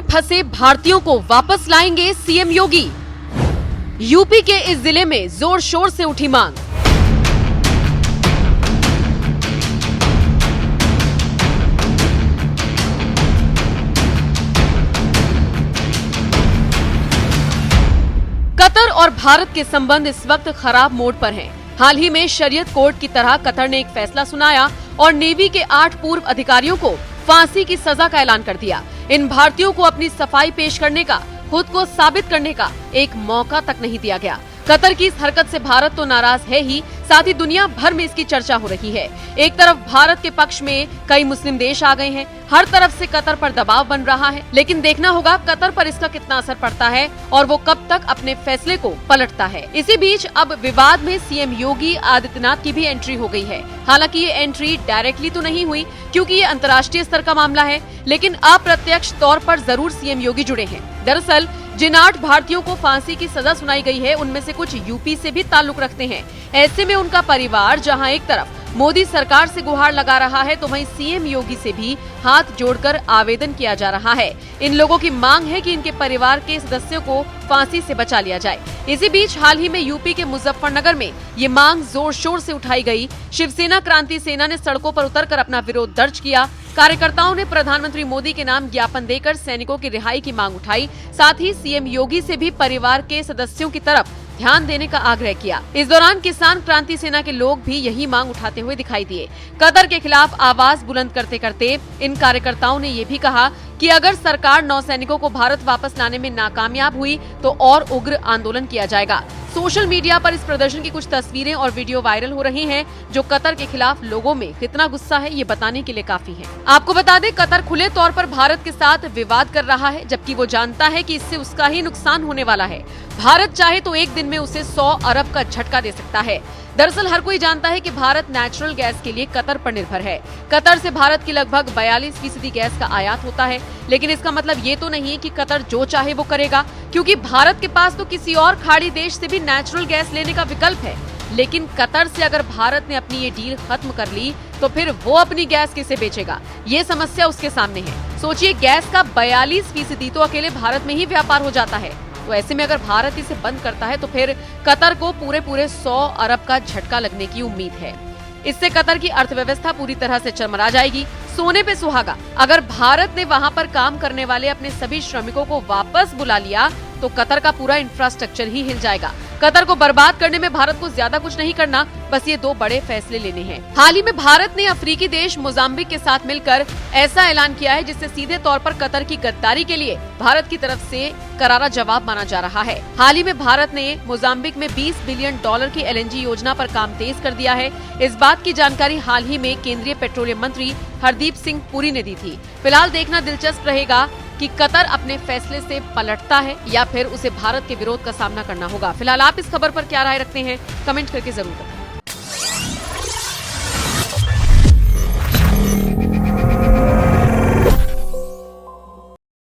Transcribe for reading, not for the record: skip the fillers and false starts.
फंसे भारतीयों को वापस लाएंगे सीएम योगी। यूपी के इस जिले में जोर शोर से उठी मांग। कतर और भारत के संबंध इस वक्त खराब मोड पर हैं। हाल ही में शरीयत कोर्ट की तरह कतर ने एक फैसला सुनाया और नेवी के 8 पूर्व अधिकारियों को फांसी की सजा का ऐलान कर दिया। इन भारतीयों को अपनी सफाई पेश करने का, खुद को साबित करने का एक मौका तक नहीं दिया गया। कतर की इस हरकत से भारत तो नाराज है ही, साथ ही दुनिया भर में इसकी चर्चा हो रही है। एक तरफ भारत के पक्ष में कई मुस्लिम देश आ गए हैं, हर तरफ से कतर पर दबाव बन रहा है, लेकिन देखना होगा कतर पर इसका कितना असर पड़ता है और वो कब तक अपने फैसले को पलटता है। इसी बीच अब विवाद में सीएम योगी आदित्यनाथ की भी एंट्री हो गई है। हालांकि ये एंट्री डायरेक्टली तो नहीं हुई क्योंकि ये अंतर्राष्ट्रीय स्तर का मामला है, लेकिन अप्रत्यक्ष तौर पर जरूर सीएम योगी जुड़े हैं। दरअसल जिन 8 भारतीयों को फांसी की सजा सुनाई गई है, उनमें से कुछ यूपी से भी ताल्लुक रखते हैं। ऐसे में उनका परिवार जहां एक तरफ मोदी सरकार से गुहार लगा रहा है, तो वहीं सीएम योगी से भी हाथ जोड़कर आवेदन किया जा रहा है। इन लोगों की मांग है कि इनके परिवार के सदस्यों को फांसी से बचा लिया जाए। इसी बीच हाल ही में यूपी के मुजफ्फरनगर में ये मांग जोर शोर से उठाई गई। शिवसेना क्रांति सेना ने सड़कों पर उतरकर अपना विरोध दर्ज किया। कार्यकर्ताओं ने प्रधानमंत्री मोदी के नाम ज्ञापन देकर सैनिकों की रिहाई की मांग उठाई। साथ ही सीएम योगी से भी परिवार के सदस्यों की तरफ ध्यान देने का आग्रह किया। इस दौरान किसान क्रांति सेना के लोग भी यही मांग उठाते हुए दिखाई दिए। कतर के खिलाफ आवाज बुलंद करते करते इन कार्यकर्ताओं ने ये भी कहा कि अगर सरकार नौसैनिकों को भारत वापस लाने में नाकामयाब हुई तो और उग्र आंदोलन किया जाएगा। सोशल मीडिया पर इस प्रदर्शन की कुछ तस्वीरें और वीडियो वायरल हो रही हैं, जो कतर के खिलाफ लोगों में कितना गुस्सा है ये बताने के लिए काफी है। आपको बता दें, कतर खुले तौर पर भारत के साथ विवाद कर रहा है, जबकि वो जानता है कि इससे उसका ही नुकसान होने वाला है। भारत चाहे तो एक दिन में उसे 100 अरब का झटका दे सकता है। दरअसल हर कोई जानता है कि भारत नेचुरल गैस के लिए कतर पर निर्भर है। कतर से भारत की लगभग 42% गैस का आयात होता है, लेकिन इसका मतलब ये तो नहीं है कि कतर जो चाहे वो करेगा, क्योंकि भारत के पास तो किसी और खाड़ी देश से भी नेचुरल गैस लेने का विकल्प है। लेकिन कतर से अगर भारत ने अपनी ये डील खत्म कर ली तो फिर वो अपनी गैस किसे बेचेगा, ये समस्या उसके सामने है। सोचिए, गैस का 42% तो अकेले भारत में ही व्यापार हो जाता है। तो ऐसे में अगर भारत इसे बंद करता है तो फिर कतर को पूरे 100 अरब का झटका लगने की उम्मीद है। इससे कतर की अर्थव्यवस्था पूरी तरह से चरमरा जाएगी, सोने पे सुहागा। अगर भारत ने वहां पर काम करने वाले अपने सभी श्रमिकों को वापस बुला लिया तो कतर का पूरा इंफ्रास्ट्रक्चर ही हिल जाएगा। कतर को बर्बाद करने में भारत को ज्यादा कुछ नहीं करना, बस ये 2 बड़े फैसले लेने हैं। हाल ही में भारत ने अफ्रीकी देश मोजाम्बिक के साथ मिलकर ऐसा ऐलान किया है जिससे सीधे तौर पर कतर की गद्दारी के लिए भारत की तरफ से करारा जवाब माना जा रहा है। हाल ही में भारत ने मोजाम्बिक में $20 बिलियन की LNG योजना पर काम तेज कर दिया है। इस बात की जानकारी हाल ही में केंद्रीय पेट्रोलियम मंत्री हरदीप सिंह पुरी ने दी थी। फिलहाल देखना दिलचस्प रहेगा कि कतर अपने फैसले से पलटता है या फिर उसे भारत के विरोध का सामना करना होगा। फिलहाल आप इस खबर पर क्या राय रखते हैं, कमेंट करके जरूर बताएं।